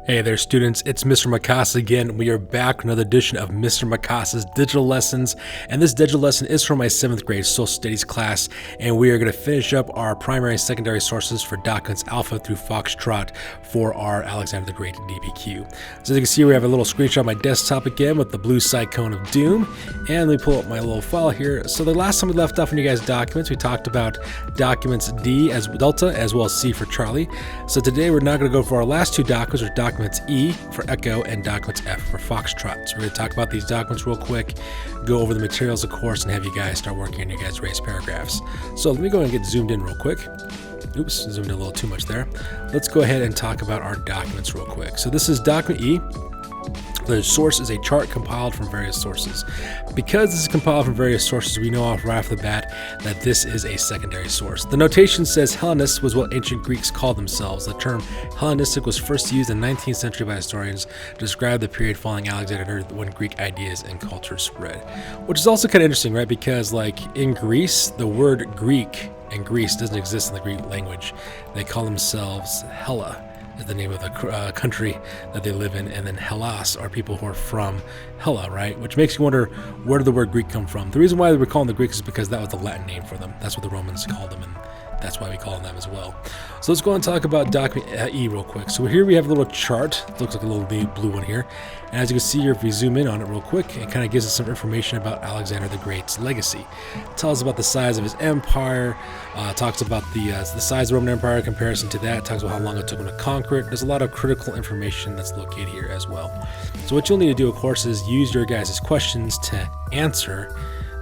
Hey there students, it's Mr. Mikasa again. We are back with another edition of Mr. Mikasa's digital lessons, and this digital lesson is from my 7th grade social studies class, and we are going to finish up our primary and secondary sources for documents alpha through foxtrot for our Alexander the Great DBQ. So as you can see, we have a little screenshot of my desktop again with the blue cyclone of doom, and let me pull up my little file here. So the last time we left off in you guys' documents, we talked about documents D as Delta as well as C for Charlie. So today we're not going to go for our last two documents, or documents E for Echo and documents F for Foxtrot. So we're going to talk about these documents real quick, go over the materials of course, and have you guys start working on your guys' race paragraphs. So let me go and get zoomed in real quick. Oops, zoomed in a little too much there. Let's go ahead and talk about our documents real quick. So this is document E. The source is a chart compiled from various sources. Because this is compiled from various sources, we know right off the bat that this is a secondary source. The notation says Hellenist was what ancient Greeks called themselves. The term Hellenistic was first used in the 19th century by historians to describe the period following Alexander when Greek ideas and culture spread. Which is also kind of interesting, right? Because like in Greece, the word Greek in Greece doesn't exist in the Greek language. They call themselves Hella. Is the name of the country that they live in, and then Hellas are people who are from Hella, right? Which makes you wonder, where did the word Greek come from? The reason why they were calling the Greeks is because that was the Latin name for them. That's what the Romans called them, and that's why we call them as well. So let's go and talk about document E real quick. So here we have a little chart. It looks like a little blue one here. And as you can see here, if we zoom in on it real quick, it kind of gives us some information about Alexander the Great's legacy. It tells us about the size of his empire, talks about the size of the Roman Empire in comparison to that, talks about how long it took him to conquer it. There's a lot of critical information that's located here as well. So what you'll need to do, of course, is use your guys' questions to answer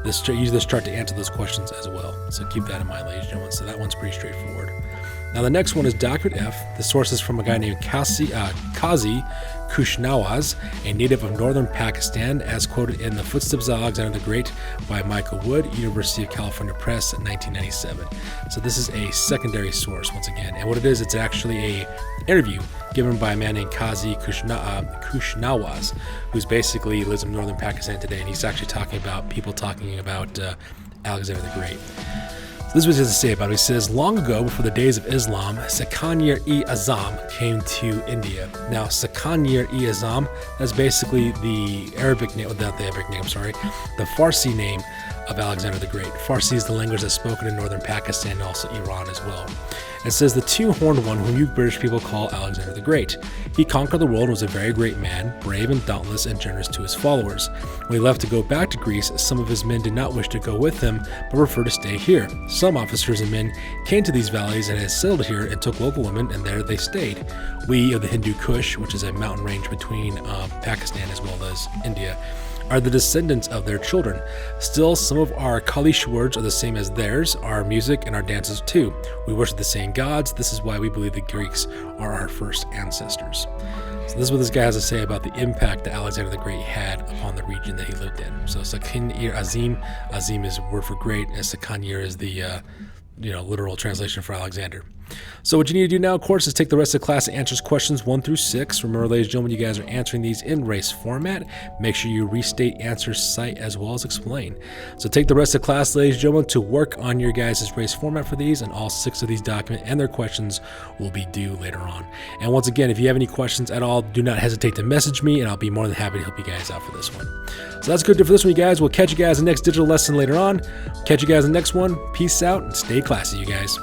this, use this chart to answer those questions as well. So keep that in mind, ladies and gentlemen. So that one's pretty straightforward. Now the next one is document F. The source is from a guy named Kazi Kushnawaz, a native of northern Pakistan, as quoted in The Footsteps of Alexander the Great by Michael Wood, University of California Press, 1997. So this is a secondary source once again. And what it is, it's actually a interview given by a man named Kazi Kushnawaz, who's basically lives in northern Pakistan today, and he's actually talking about Alexander the Great. So this is what he has to say about it. He says, long ago, before the days of Islam, Sakanir-e-Azam came to India. Now, Sakanir-e-Azam, that's basically the Arabic name, not the Arabic name, sorry, the Farsi name of Alexander the Great. Farsi is the language that's spoken in northern Pakistan and also Iran as well. It says, the two-horned one whom you British people call Alexander the Great. He conquered the world and was a very great man, brave and dauntless and generous to his followers. When he left to go back to Greece, some of his men did not wish to go with him, but preferred to stay here. Some officers and men came to these valleys and had settled here and took local women, and there they stayed. We of the Hindu Kush, which is a mountain range between Pakistan as well as India, are the descendants of their children. Still, some of our Kalish words are the same as theirs, our music and our dances too. We worship the same gods. This is why we believe the Greeks are our first ancestors. So this is what this guy has to say about the impact that Alexander the Great had upon the region that he lived in. So Sakanir-Azim, Azim is word for great, and Sakanir is the literal translation for Alexander. So what you need to do now, of course, is take the rest of the class and answer questions 1 through 6. Remember, ladies and gentlemen, you guys are answering these in race format. Make sure you restate answers, cite, as well as explain. So take the rest of the class, ladies and gentlemen, to work on your guys' race format for these, and all 6 of these documents and their questions will be due later on. And once again, if you have any questions at all, do not hesitate to message me, and I'll be more than happy to help you guys out for this one. So that's good for this one, you guys. We'll catch you guys in the next digital lesson later on. Catch you guys in the next one. Peace out and stay classy, you guys.